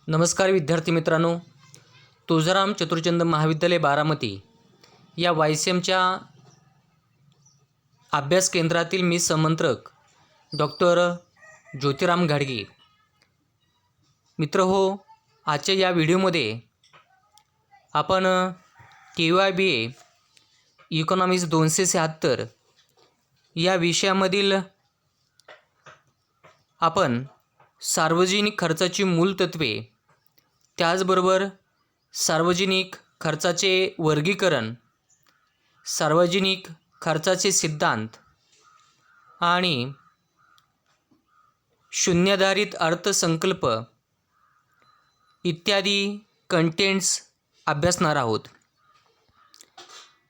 नमस्कार विद्यार्थी मित्रांनो, तुळजाराम चतुरचंद महाविद्यालय बारामती या YCMच्या अभ्यास केंद्रातील मी समंत्रक डॉक्टर ज्योतिराम घाडगे। मित्र हो, आजच्या या व्हिडिओमध्ये आपण KYBA इकॉनॉमिक्स 276 या विषयामधील आपण सार्वजनिक खर्चाची मूलतत्वे, त्याचबरोबर सार्वजनिक खर्चाचे वर्गीकरण, सार्वजनिक खर्चाचे सिद्धांत आणि शून्याधारित अर्थसंकल्प इत्यादी कंटेंट्स अभ्यासणार आहोत।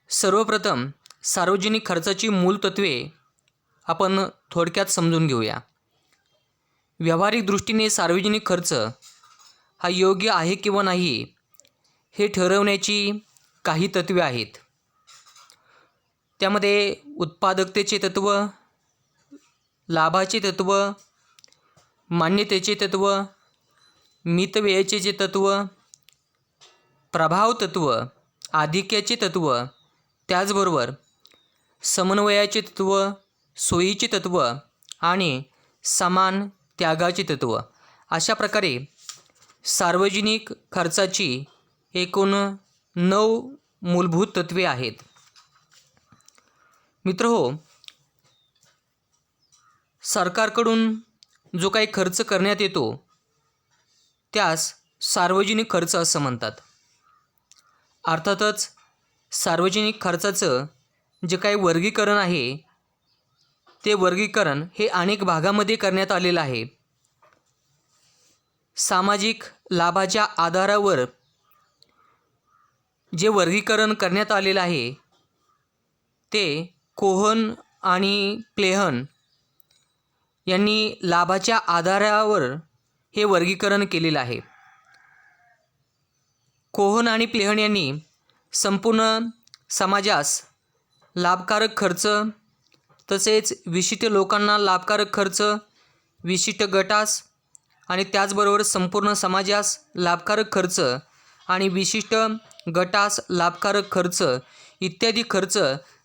सर्वप्रथम सार्वजनिक खर्चाची मूलतत्वे आपण थोडक्यात समजून घेऊया। व्यावहारिक दृष्टीने सार्वजनिक खर्च हा योग्य आहे किंवा नाही हे ठरवण्याची काही तत्त्वे आहेत। त्यामध्ये उत्पादकतेचे तत्त्व, लाभाचे तत्त्व, मान्यतेचे तत्त्व, मितव्ययाचे तत्त्व, प्रभाव तत्त्व, आधिक्याचे तत्त्व, त्याचबरोबर समन्वयाचे तत्त्व, सोयीचे तत्त्व आणि समान त्यागाचे तत्त्व अशा प्रकारे सार्वजनिक खर्चाची एकूण 9 मूलभूत तत्त्वे आहेत। मित्रहो, सरकारकडून जो काही खर्च करण्यात येतो त्यास सार्वजनिक खर्च असं म्हणतात। अर्थातच सार्वजनिक खर्चाचं जे काही वर्गीकरण आहे ते वर्गीकरण हे अनेक भागामध्ये करण्यात आलेलं आहे। सामाजिक लाभाच्या आधारावर जे वर्गीकरण करण्यात आलेलं आहे ते कोहन आणि प्लेहन यांनी लाभाच्या आधारावर हे वर्गीकरण केलेलं आहे। कोहन आणि प्लेहन यांनी संपूर्ण समाजास लाभकारक खर्च, तसेच विशिष्ट लोकांना लाभकारक खर्च, विशिष्ट गटास आणि त्याचबरोबर संपूर्ण समाजास लाभकारक खर्च आणि विशिष्ट गटास लाभकारक खर्च इत्यादी खर्च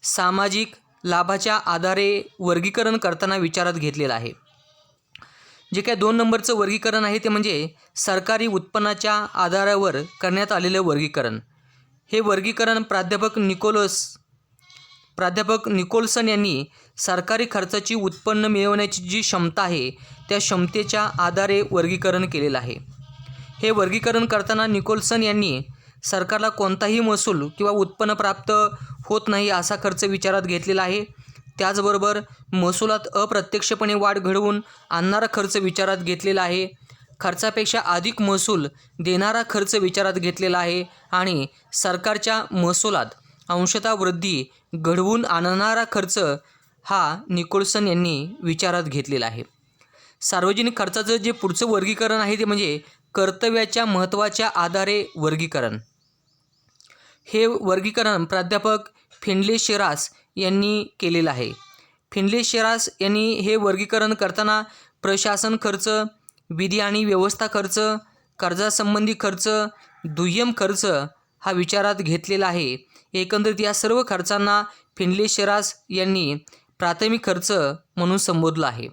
सामाजिक लाभाच्या आधारे वर्गीकरण करताना विचारात घेतलेलं आहे। जे काय 2 नंबरचं वर्गीकरण आहे ते म्हणजे सरकारी उत्पन्नाच्या आधारावर करण्यात आलेलं वर्गीकरण। हे वर्गीकरण प्राध्यापक निकोलसन यांनी सरकारी खर्चाची उत्पन्न मिळवण्याची जी क्षमता आहे त्या क्षमतेच्या आधारे वर्गीकरण केलेलं आहे। हे वर्गीकरण करताना निकोलसन यांनी सरकारला कोणताही महसूल किंवा उत्पन्न प्राप्त होत नाही असा खर्च विचारात घेतलेला आहे। त्याचबरोबर महसुलात अप्रत्यक्षपणे वाढ घडवून आणणारा खर्च विचारात घेतलेला आहे। खर्चापेक्षा अधिक महसूल देणारा खर्च विचारात घेतलेला आहे आणि सरकारच्या महसुलात अंशतः वृद्धी घडवून आणणारा खर्च हा निकोलसन यांनी विचारात घेतलेला आहे। सार्वजनिक खर्चाचं जे पुढचं वर्गीकरण आहे ते म्हणजे कर्तव्याच्या महत्त्वाच्या आधारे वर्गीकरण। हे वर्गीकरण प्राध्यापक फिनले शेरास यांनी केलेलं आहे। फिनले शेरास यांनी हे वर्गीकरण करताना प्रशासन खर्च, विधी आणि व्यवस्था खर्च, कर्जासंबंधी खर्च, दुय्यम खर्च हा विचारात घेतलेला आहे। एकंदरीत या सर्व खर्चांना फिनले शेरास यांनी प्राथमिक खर्च म्हणून संबोधलं आहे।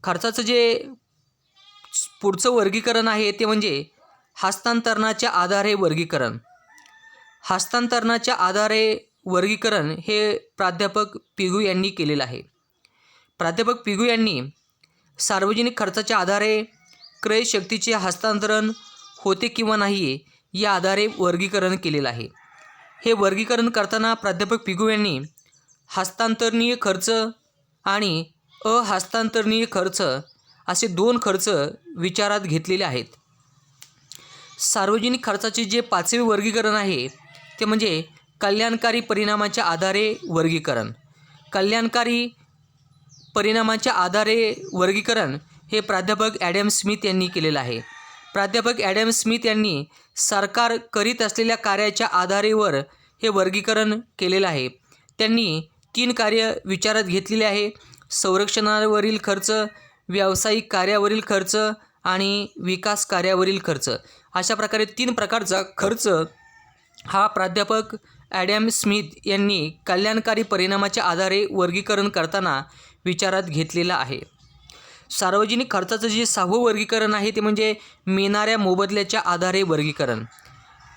खर्चाचं जे पुढचं वर्गीकरण आहे ते म्हणजे हस्तांतरणाच्या आधारे वर्गीकरण। हस्तांतरणाच्या आधारे वर्गीकरण हे प्राध्यापक पिगू यांनी केलेलं आहे। प्राध्यापक पिगू यांनी सार्वजनिक खर्चाच्या आधारे क्रयशक्तीचे हस्तांतरण होते किंवा नाही या आधारे वर्गीकरण केलेलं आहे। हे वर्गीकरण करताना प्राध्यापक पिगू यांनी हस्तांतरणीय खर्च आणि अहस्तांतरणीय खर्च असे 2 खर्च विचारात घेतलेले आहेत। सार्वजनिक खर्चाचे जे 5वे वर्गीकरण आहे ते म्हणजे कल्याणकारी परिणामाच्या आधारे वर्गीकरण। कल्याणकारी परिणामाच्या आधारे वर्गीकरण हे प्राध्यापक ॲडम स्मिथ यांनी केलेलं आहे। प्राध्यापक ॲडम स्मिथ यांनी सरकार करीत असलेल्या कार्याच्या आधारेवर हे वर्गीकरण केलेलं आहे। त्यांनी 3 कार्य विचारात घेतलेले आहे: संरक्षणावरील खर्च, व्यावसायिक कार्यावरील खर्च आणि विकास कार्यावरील खर्च अशा प्रकारे 3 प्रकारचा खर्च हा प्राध्यापक ॲडम स्मिथ यांनी कल्याणकारी परिणामाच्या आधारे वर्गीकरण करताना विचारात घेतलेला आहे. सार्वजनिक खर्चाचं जे 6वं वर्गीकरण आहे ते म्हणजे मिळणाऱ्या मोबदल्याच्या आधारे वर्गीकरण.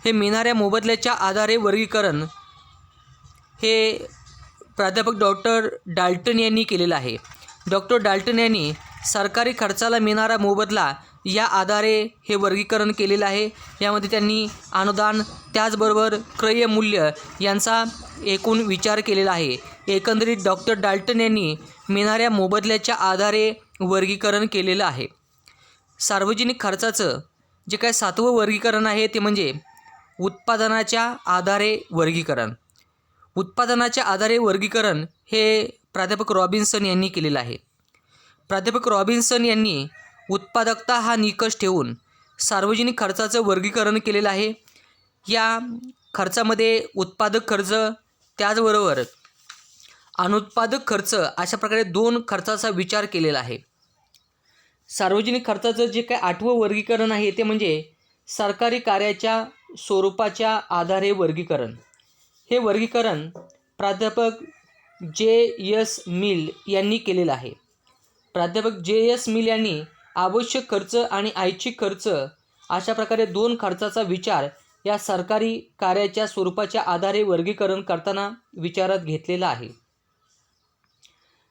हे मिळणाऱ्या मोबदल्याच्या आधारे वर्गीकरण हे प्राध्यापक डॉक्टर डाल्टन यांनी केलेलं आहे. डॉक्टर डाल्टन यांनी सरकारी खर्चाला मिळणारा मोबदला या आधारे हे वर्गीकरण केलेलं आहे. यामध्ये त्यांनी अनुदान त्याचबरोबर क्रय मूल्य यांचा एकूण विचार केलेला आहे. एकंदरीत डॉक्टर डाल्टन यांनी मिळणाऱ्या मोबदल्याच्या आधारे वर्गीकरण केलेलं आहे. सार्वजनिक खर्चाचं जे काय 7वं वर्गीकरण आहे ते म्हणजे उत्पादनाच्या आधारे वर्गीकरण. उत्पादनाच्या आधारे वर्गीकरण हे प्राध्यापक रॉबिन्सन यांनी केलेलं आहे. प्राध्यापक रॉबिन्सन यांनी उत्पादकता हा निकष ठेवून सार्वजनिक खर्चाचं वर्गीकरण केलेलं आहे. या खर्चामध्ये उत्पादक खर्च त्याचबरोबर अनुत्पादक खर्च अशा प्रकारे 2 खर्चाचा विचार केलेला आहे. सार्वजनिक खर्चाचं जे काय 8वं वर्गीकरण आहे ते म्हणजे सरकारी कार्याच्या स्वरूपाच्या आधारे वर्गीकरण. हे वर्गीकरण प्राध्यापक जे.एस. मिल यांनी केलेलं आहे. प्राध्यापक जे.एस. मिल यांनी आवश्यक खर्च आणि ऐच्छिक खर्च अशा प्रकारे 2 खर्चाचा विचार या सरकारी कार्याच्या स्वरूपाच्या आधारे वर्गीकरण करताना विचारात घेतलेला आहे.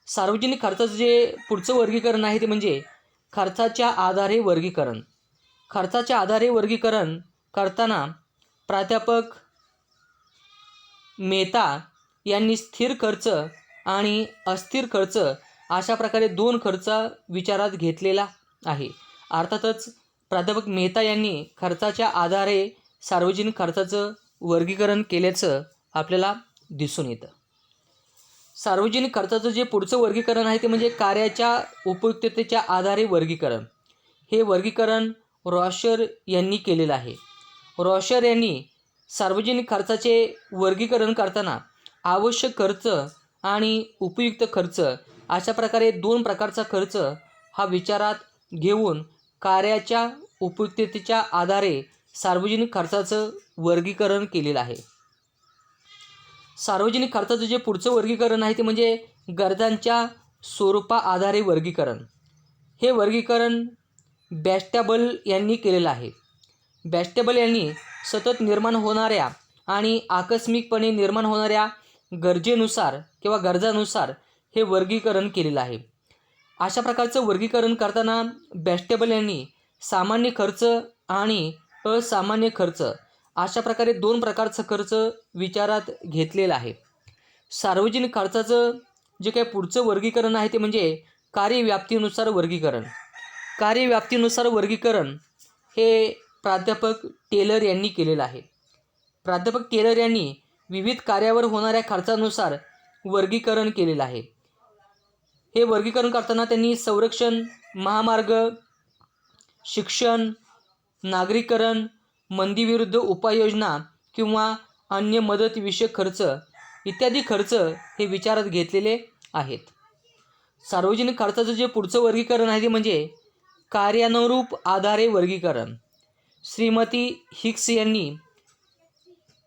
सार्वजनिक खर्चाचं जे पुढचं वर्गीकरण आहे ते म्हणजे खर्चाच्या आधारे वर्गीकरण. खर्चाच्या आधारे वर्गीकरण करताना प्राध्यापक मेहता यांनी स्थिर खर्च आणि अस्थिर खर्च अशा प्रकारे 2 खर्च विचारात घेतलेला आहे. अर्थातच प्राध्यापक मेहता यांनी खर्चाच्या आधारे सार्वजनिक खर्चाचं वर्गीकरण केल्याचं आपल्याला दिसून येतं. सार्वजनिक खर्चाचं जे पुढचं वर्गीकरण आहे ते म्हणजे कार्याच्या उपयुक्ततेच्या आधारे वर्गीकरण. हे वर्गीकरण रॉशर यांनी केलेलं आहे. रॉशर यांनी सार्वजनिक खर्चाचे वर्गीकरण करताना आवश्यक खर्च आणि उपयुक्त खर्च अशा प्रकारे 2 प्रकारचा खर्च हा विचारात घेऊन कार्याच्या उपयुक्ततेच्या आधारे सार्वजनिक खर्चाचं वर्गीकरण केलेलं आहे. सार्वजनिक खर्चाचं जे पुढचं वर्गीकरण आहे ते म्हणजे गरजांच्या स्वरूपा आधारे वर्गीकरण. हे वर्गीकरण बॅस्टॅबल यांनी केलेलं आहे. बॅस्टॅबल यांनी सतत निर्माण होणाऱ्या आणि आकस्मिकपणे निर्माण होणाऱ्या गरजेनुसार किंवा गरजानुसार हे वर्गीकरण केलेलं आहे. अशा प्रकारचं वर्गीकरण करताना बॅस्टॅबल यांनी सामान्य खर्च आणि असामान्य खर्च अशा प्रकारे 2 प्रकारचा खर्च विचारात घेतलेला आहे. सार्वजनिक खर्चाचं जे काही पुढचं वर्गीकरण आहे ते म्हणजे कार्यव्याप्तीनुसार वर्गीकरण. कार्यव्याप्तीनुसार वर्गीकरण हे प्राध्यापक टेलर यांनी केलेलं आहे. प्राध्यापक टेलर यांनी विविध कार्यावर होणाऱ्या खर्चानुसार वर्गीकरण केलेलं आहे. हे वर्गीकरण करताना त्यांनी संरक्षण, महामार्ग, शिक्षण, नागरीकरण, मंदीविरुद्ध उपाययोजना किंवा अन्य मदतविषयक खर्च इत्यादी खर्च हे विचारात घेतलेले आहेत. सार्वजनिक खर्चाचं जे पुढचं वर्गीकरण आहे ते म्हणजे कार्यानुरूप आधारे वर्गीकरण. श्रीमती हिक्स यांनी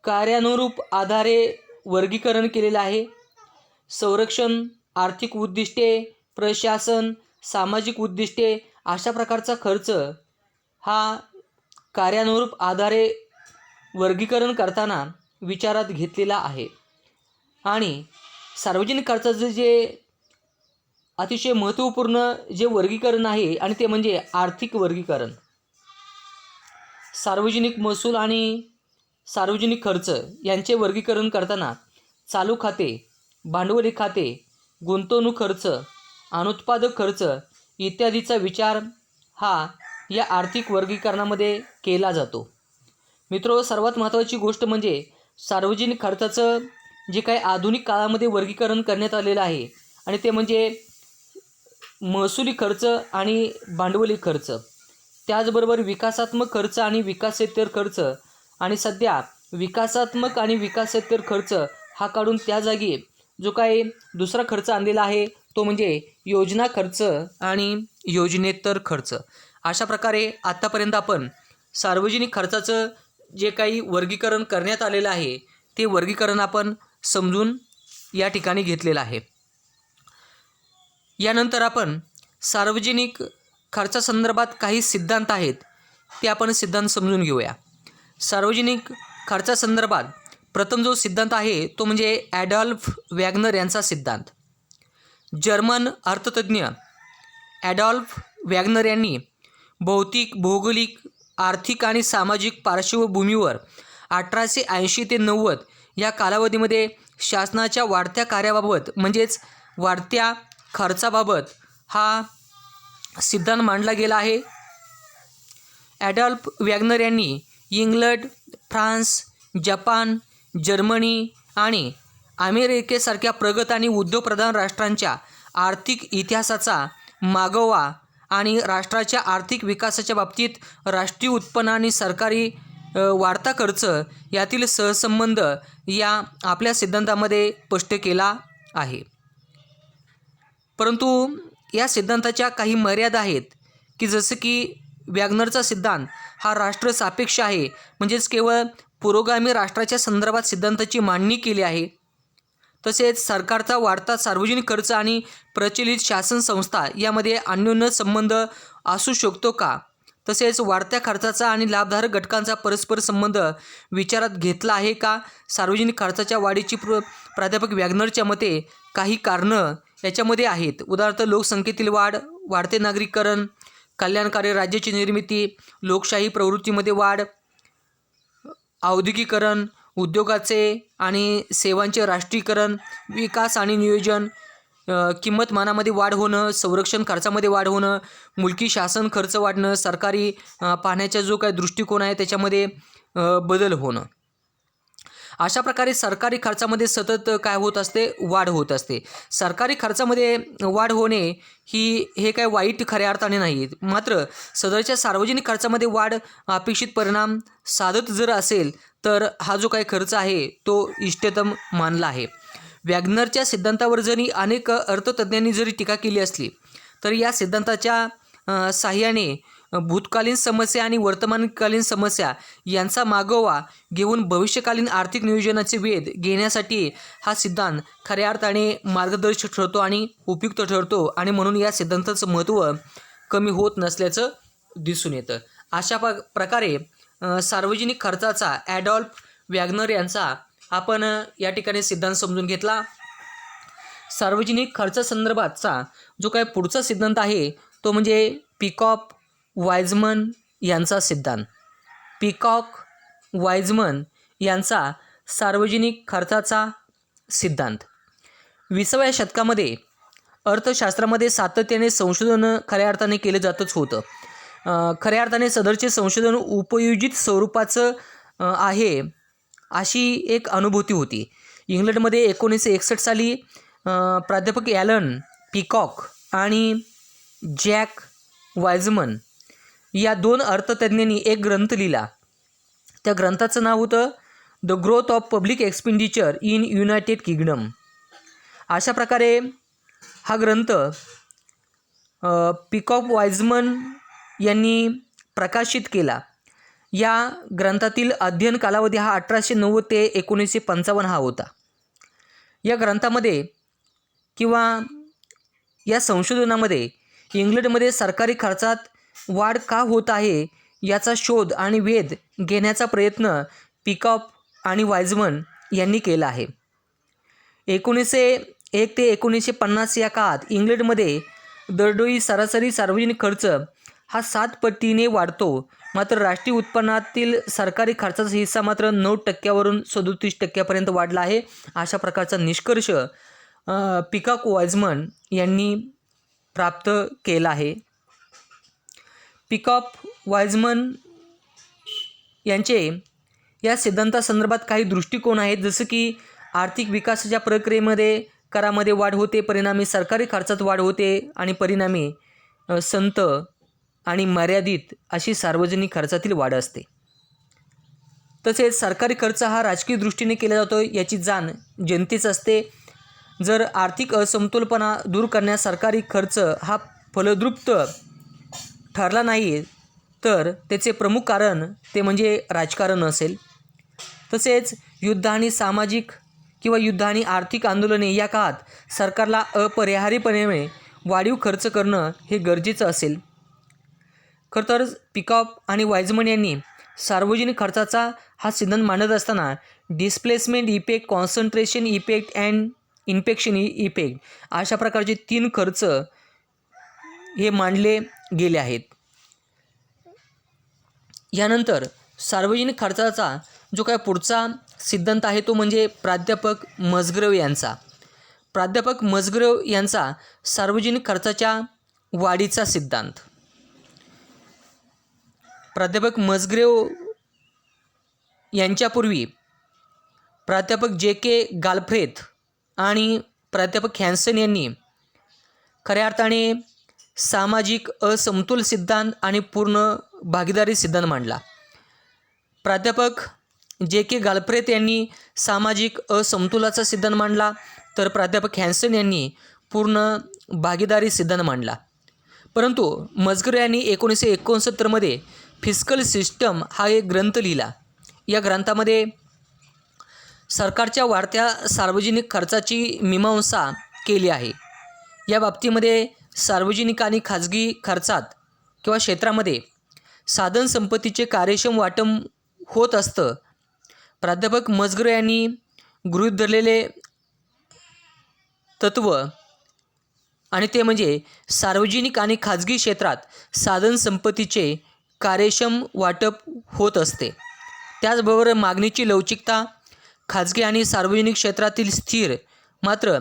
कार्यानुरूप आधारे वर्गीकरण केलेलं आहे. संरक्षण, आर्थिक उद्दिष्टे, प्रशासन, सामाजिक उद्दिष्टे अशा प्रकारचा खर्च हा कार्यानुरूप आधारे वर्गीकरण करताना विचारात घेतलेला आहे. आणि सार्वजनिक खर्चाचं जे अतिशय महत्त्वपूर्ण जे वर्गीकरण आहे आणि ते म्हणजे आर्थिक वर्गीकरण. सार्वजनिक महसूल आणि सार्वजनिक खर्च यांचे वर्गीकरण करताना चालू खाते, भांडवली खाते, गुंतवणूक खर्च, अनुत्पादक खर्च इत्यादीचा विचार हा या आर्थिक वर्गीकरणामध्ये केला जातो. मित्रो, सर्वात महत्त्वाची गोष्ट म्हणजे सार्वजनिक खर्चाचं जे काही आधुनिक काळामध्ये वर्गीकरण करण्यात आलेलं आहे आणि ते म्हणजे महसुली खर्च आणि भांडवली खर्च, त्याचबरोबर विकासात्मक खर्च आणि विकासेतर खर्च. आणि सध्या विकासात्मक आणि विकासेतर खर्च हा काढून त्या जागी जो काही दुसरा खर्च आणलेला आहे तो म्हणजे योजना खर्च आणि योजनेतर खर्च. अशा प्रकारे आत्तापर्यंत आपण सार्वजनिक खर्चाचं जे काही वर्गीकरण करण्यात आलेलं आहे ते वर्गीकरण आपण समजून या ठिकाणी घेतलेलं आहे. यानंतर आपण सार्वजनिक खर्चासंदर्भात काही सिद्धांत आहेत ते आपण सिद्धांत समजून घेऊया. सार्वजनिक खर्चासंदर्भात प्रथम जो सिद्धांत आहे तो म्हणजे ॲडॉल्फ वॅगनर यांचा सिद्धांत. जर्मन अर्थतज्ञ ॲडॉल्फ वॅगनर यांनी भौतिक, भौगोलिक, आर्थिक आणि सामाजिक पार्श्वभूमीवर 1880 ते 90 या कालावधीमध्ये शासनाच्या वाढत्या कार्याबाबत म्हणजेच वाढत्या खर्चाबाबत हा सिद्धांत मांडला गेला आहे. ॲडॉल्फ वॅगनर यांनी इंग्लंड, फ्रान्स, जपान, जर्मनी आणि अमेरिकेसारख्या प्रगत आणि उद्योगप्रधान राष्ट्रांच्या आर्थिक इतिहासाचा मागोवा आणि राष्ट्राच्या आर्थिक विकासाच्या बाबतीत राष्ट्रीय उत्पन्न आणि सरकारी वाढता खर्च यातील सहसंबंध या आपल्या सिद्धांतामध्ये स्पष्ट केला आहे. परंतु या सिद्धांताच्या काही मर्यादा आहेत की जसं की वॅगनरचा सिद्धांत हा राष्ट्रसापेक्ष आहे, म्हणजेच केवळ पुरोगामी राष्ट्राच्या संदर्भात सिद्धांताची मांडणी केली आहे. तसेच सरकारचा वाढता सार्वजनिक खर्च आणि प्रचलित शासन संस्था यामध्ये अन्योन्य संबंध असू शकतो का, तसेच वाढत्या खर्चाचा आणि लाभधारक घटकांचा परस्पर संबंध विचारात घेतला आहे का. सार्वजनिक खर्चाच्या वाढीची प्राध्यापक वॅगनरच्या मते काही कारणं याच्यामध्ये आहेत. उदाहरणार्थ लोकसंख्येतील वाढ, वाढते नागरीकरण, कल्याणकारी राज्याची निर्मिती, लोकशाही प्रवृत्तीमध्ये वाढ, औद्योगिकरण, उद्योगाचे आणि सेवांचे राष्ट्रीयकरण, विकास आणि नियोजन, किंमतमानामध्ये वाढ होणं, संरक्षण खर्चामध्ये वाढ होणं, मुलकी शासन खर्च वाढणं, सरकारी पाहण्याचा जो काही दृष्टिकोन आहे त्याच्यामध्ये बदल होणं. अशा प्रकारे सरकारी खर्चामध्ये सतत काय होत असते, वाढ होत असते. सरकारी खर्चामध्ये वाढ होणे हे काय वाईट खऱ्या अर्थाने नाही, मात्र सदरच्या सार्वजनिक खर्चामध्ये वाढ अपेक्षित परिणाम साधत जर असेल तर हा जो काही खर्च आहे तो इष्टतम मानला आहे. वॅगनरच्या सिद्धांतावर जरी अनेक अर्थतज्ञांनी जरी टीका केली असली तर या सिद्धांताच्या साहाय्याने भूतकालीन समस्या आणि वर्तमानकालीन समस्या यांचा मागोवा घेऊन भविष्यकालीन आर्थिक नियोजनाचे वेध घेण्यासाठी हा सिद्धांत खऱ्या अर्थाने मार्गदर्शक ठरतो आणि उपयुक्त ठरतो आणि म्हणून या सिद्धांताचं महत्त्व कमी होत नसल्याचं दिसून येतं. अशा प्रकारे सार्वजनिक खर्चाचा ॲडॉल्फ वॅगनर यांचा आपण या ठिकाणी सिद्धांत समजून घेतला. सार्वजनिक खर्चासंदर्भातचा जो काय पुढचा सिद्धांत आहे तो म्हणजे पिकॉक वाइझमन यांचा सिद्धांत. पिकॉक वाइझमन यांचा सार्वजनिक खर्चाचा सिद्धांत. 20व्या शतकामध्ये अर्थशास्त्रामध्ये सातत्याने संशोधन खऱ्या अर्थाने केलं जातच होतं. खऱ्या अर्थाने सदरचे संशोधन उपयोजित स्वरूपाचं आहे अशी एक अनुभूती होती. इंग्लंडमध्ये 1961 साली प्राध्यापक ॲलन पिकॉक आणि जॅक वाइझमन या दोन अर्थतज्ञांनी एक ग्रंथ लिहिला. त्या ग्रंथाचं नाव होतं the growth of public expenditure in United kingdom. अशा प्रकारे हा ग्रंथ पिकॉक वाइझमन यांनी प्रकाशित केला. या ग्रंथातील अध्ययन कालावधी हा 1890 ते 1955 हा होता. या ग्रंथामध्ये किंवा या संशोधनामध्ये इंग्लंडमध्ये सरकारी खर्चात वाढ का होत आहे याचा शोध आणि वेध घेण्याचा प्रयत्न पिकॉक आणि वाइझमन यांनी केला आहे. 1901 ते 1950 या काळात इंग्लंडमध्ये दरडोई सरासरी सार्वजनिक खर्च हा 7 पटीने वाढतो, मात्र राष्ट्रीय उत्पन्नातील सरकारी खर्चाचा हिस्सा मात्र 9% 37% वाढला आहे. अशा प्रकारचा निष्कर्ष पिकॉक वाइझमन यांनी प्राप्त केला आहे. पिकॉक वाइझमन यांचे या सिद्धांतासंदर्भात काही दृष्टिकोन आहेत, जसं की आर्थिक विकासाच्या प्रक्रियेमध्ये करामध्ये वाढ होते, परिणामी सरकारी खर्चात वाढ होते आणि परिणामी संत आणि मर्यादित अशी सार्वजनिक खर्चातील वाढ असते. तसेच सरकारी खर्च हा राजकीय दृष्टीने केला जातो याची जाण जनतेच असते. जर आर्थिक असमतोलपणा दूर करण्यास सरकारी खर्च हा फलद्रुप्त ठरला नाही तर त्याचे प्रमुख कारण ते म्हणजे राजकारण असेल. तसेच युद्ध आणि सामाजिक किंवा युद्ध आणि आर्थिक आंदोलने या काळात सरकारला अपरिहार्यपणे वाढीव खर्च करणं हे गरजेचं असेल. खरं तर पिकॉक आणि वाइझमन यांनी सार्वजनिक खर्चाचा हा सिद्धांत मांडत असताना displacement effect, concentration effect and infection effect अशा प्रकारचे 3 खर्च हे मांडले गेले आहेत. यानंतर सार्वजनिक खर्चाचा जो काय पुढचा सिद्धांत आहे तो म्हणजे प्राध्यापक मसग्रेव यांचा. प्राध्यापक मसग्रेव यांचा सार्वजनिक खर्चाच्या वाढीचा सिद्धांत. प्राध्यापक मसग्रेव यांच्यापूर्वी प्राध्यापक जे.के. गाल्फ्रेथ आणि प्राध्यापक हॅन्सन यांनी खऱ्या अर्थाने सामाजिक असमतोल सिद्धांत आणि पूर्ण भागीदारी सिद्धांत मांडला. प्राध्यापक जे.के. गाल्फ्रेथ यांनी सामाजिक असमतोलाचा सिद्धांत मांडला, तर प्राध्यापक हॅन्सन यांनी पूर्ण भागीदारी सिद्धांत मांडला. परंतु मसग्रेव यांनी 1969 मध्ये फिस्कल सिस्टम हा एक ग्रंथ लिहिला. या ग्रंथामध्ये सरकारच्या वाढत्या सार्वजनिक खर्चाची मीमांसा केली आहे. या बाबतीमध्ये सार्वजनिक आणि खाजगी खर्चात किंवा क्षेत्रामध्ये साधन संपत्तीचे कार्यक्षम वाटप होत असतं. प्राध्यापक मसग्रेव यांनी गृहीत धरलेले तत्त्व आणि ते म्हणजे सार्वजनिक आणि खाजगी क्षेत्रात साधन संपत्तीचे कार्यक्षम वाटप होत असते. त्याचबरोबर मागणीची लवचिकता खाजगी आणि सार्वजनिक क्षेत्रातील स्थिर मात्र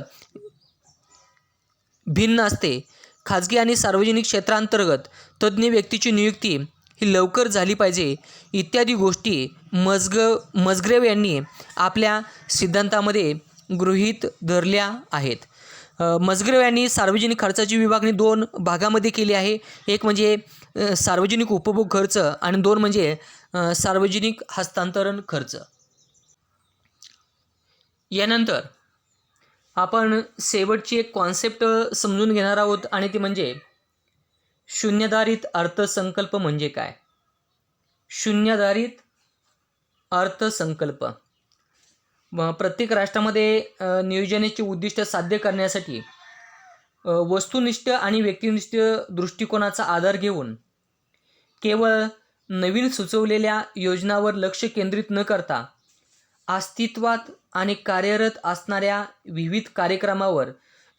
भिन्न असते. खाजगी आणि सार्वजनिक क्षेत्रांतर्गत तज्ज्ञ व्यक्तीची नियुक्ती ही लवकर झाली पाहिजे इत्यादी गोष्टी मसग्रेव यांनी आपल्या सिद्धांतामध्ये गृहीत धरल्या आहेत. मसग्रेव यांनी सार्वजनिक खर्चाची विभागणी 2 भागामध्ये केली आहे. एक म्हणजे सार्वजनिक उपभोग खर्च आणि 2 म्हणजे सार्वजनिक हस्तांतरण खर्च. यानंतर आपण शेवटची एक कॉन्सेप्ट समजून घेणार आहोत आणि ती म्हणजे शून्याधारित अर्थसंकल्प म्हणजे काय. शून्याधारित अर्थसंकल्प प्रत्येक राष्ट्रामध्ये नियोजनाचे उद्दिष्ट साध्य करण्यासाठी वस्तुनिष्ठ आणि व्यक्तिनिष्ठ दृष्टिकोनाचा आधार घेऊन केवळ नवीन सुचवलेल्या योजनांवर लक्ष केंद्रित न करता अस्तित्वात आणि कार्यरत असणाऱ्या विविध कार्यक्रमावर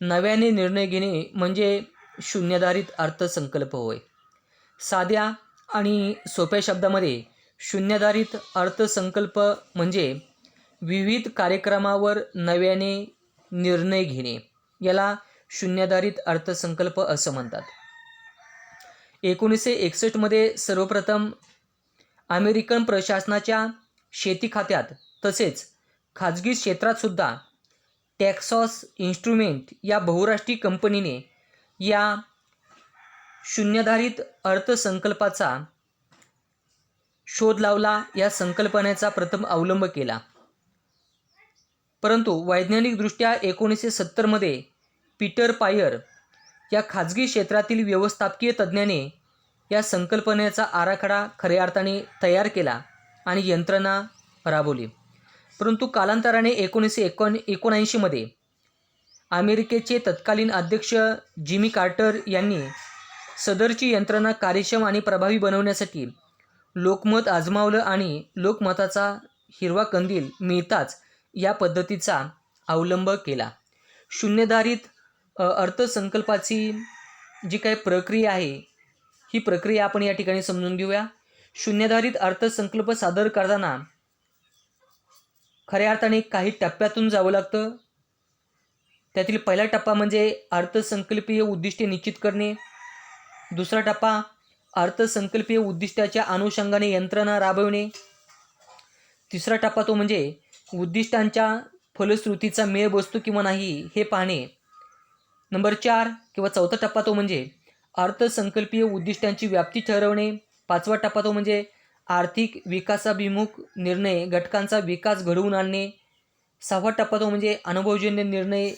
नव्याने निर्णय घेणे म्हणजे शून्याधारित अर्थसंकल्प होय. साध्या आणि सोप्या शब्दामध्ये शून्याधारित अर्थसंकल्प म्हणजे विविध कार्यक्रमावर नव्याने निर्णय घेणे, याला शून्याधारित अर्थसंकल्प असं म्हणतात. 1961 मध्ये सर्वप्रथम अमेरिकन प्रशासनाच्या शेती खात्यात तसेच खाजगी क्षेत्रातसुद्धा टेक्सास इन्स्ट्रुमेंट या बहुराष्ट्रीय कंपनीने या शून्याधारित अर्थसंकल्पाचा शोध लावला. या संकल्पनेचा प्रथम अवलंब केला. परंतु वैज्ञानिकदृष्ट्या 1970 मध्ये पीटर पायर या खाजगी क्षेत्रातील व्यवस्थापकीय तज्ज्ञाने या संकल्पनेचा आराखडा खऱ्या अर्थाने तयार केला आणि यंत्रणा राबवली. परंतु कालांतराने 1979 मध्ये अमेरिकेचे तत्कालीन अध्यक्ष जिमी कार्टर यांनी सदरची यंत्रणा कार्यक्षम आणि प्रभावी बनवण्यासाठी लोकमत आजमावलं आणि लोकमताचा हिरवा कंदील मिळताच या पद्धतीचा अवलंब केला. शून्याधारित अर्थसंकल्पाची जी काही प्रक्रिया आहे ही प्रक्रिया आपण या ठिकाणी समजून घेऊया. शून्याधारित अर्थसंकल्प सादर करताना खऱ्या अर्थाने काही टप्प्यातून जावं लागतं. त्यातील पहिला टप्पा म्हणजे अर्थसंकल्पीय उद्दिष्टे निश्चित करणे. दुसरा टप्पा अर्थसंकल्पीय उद्दिष्टाच्या अनुषंगाने यंत्रणा राबवणे. तिसरा टप्पा तो म्हणजे उद्दिष्टांच्या फलश्रुतीचा मेळ बसतो किंवा नाही हे पाहणे. नंबर 4 किंवा चौथा टप्पा तो म्हणजे अर्थसंकल्पीय उद्दिष्टांची व्याप्ती ठरवणे. 5वा टप्पा तो म्हणजे आर्थिक विकासाभिमुख निर्णय घटकांचा विकास घडवून आणणे. 6वा टप्पा तो म्हणजे अनुभवजन्य निर्णय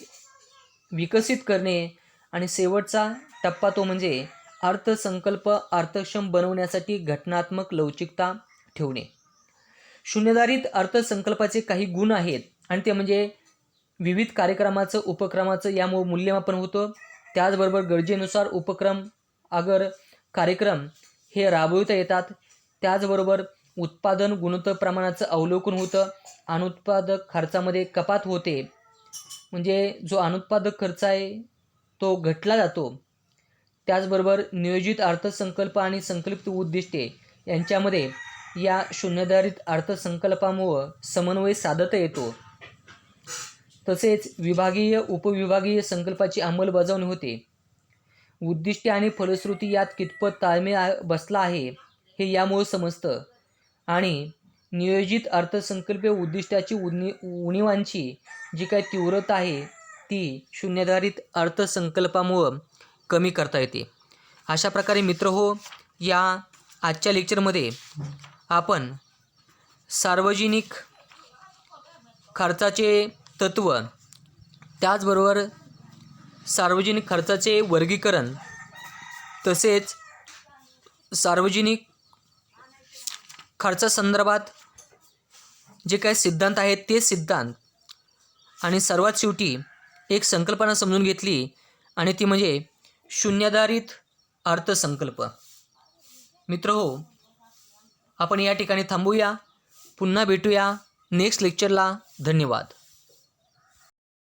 विकसित करणे. आणि शेवटचा टप्पा तो म्हणजे अर्थसंकल्प अर्थक्षम बनवण्यासाठी घटनात्मक लवचिकता ठेवणे. शून्याधारित अर्थसंकल्पाचे काही गुण आहेत आणि ते म्हणजे विविध कार्यक्रमाचं उपक्रमाचं यामुळे मूल्यमापन होतं. त्याचबरोबर गरजेनुसार उपक्रम कार्यक्रम हे राबविता येतात. त्याचबरोबर उत्पादन गुणोत्तर प्रमाणाचं अवलोकन होतं. अनुत्पादक खर्चामध्ये कपात होते, म्हणजे जो अनुत्पादक खर्च आहे तो घटला जातो. त्याचबरोबर नियोजित अर्थसंकल्प आणि संकल्पित उद्दिष्टे यांच्यामध्ये या शून्याधारित अर्थसंकल्पामुळं समन्वय साधता येतो. तसेच विभागीय उपविभागीय संकल्पाची अंमलबजावणी होते. उद्दिष्टे आणि फलश्रुती यात कितपत ताळमेळ बसला आहे हे यामुळे समजतं आणि नियोजित अर्थसंकल्पीय उद्दिष्टाची उणीवांची जी काही तीव्रता आहे ती शून्याधारित अर्थसंकल्पामुळं कमी करता येते. अशा प्रकारे मित्रहो, या आजच्या लेक्चरमध्ये आपण सार्वजनिक खर्चाचे तत्त्व, त्याचबरोबर सार्वजनिक खर्चाचे वर्गीकरण, तसेच सार्वजनिक खर्चासंदर्भात जे काही सिद्धांत आहेत ते सिद्धांत आणि सर्वात शेवटी एक संकल्पना समजून घेतली आणि ती म्हणजे शून्याधारित अर्थसंकल्प. मित्रहो, आपण या ठिकाणी थांबूया. पुन्हा भेटूया नेक्स्ट लेक्चरला. धन्यवाद.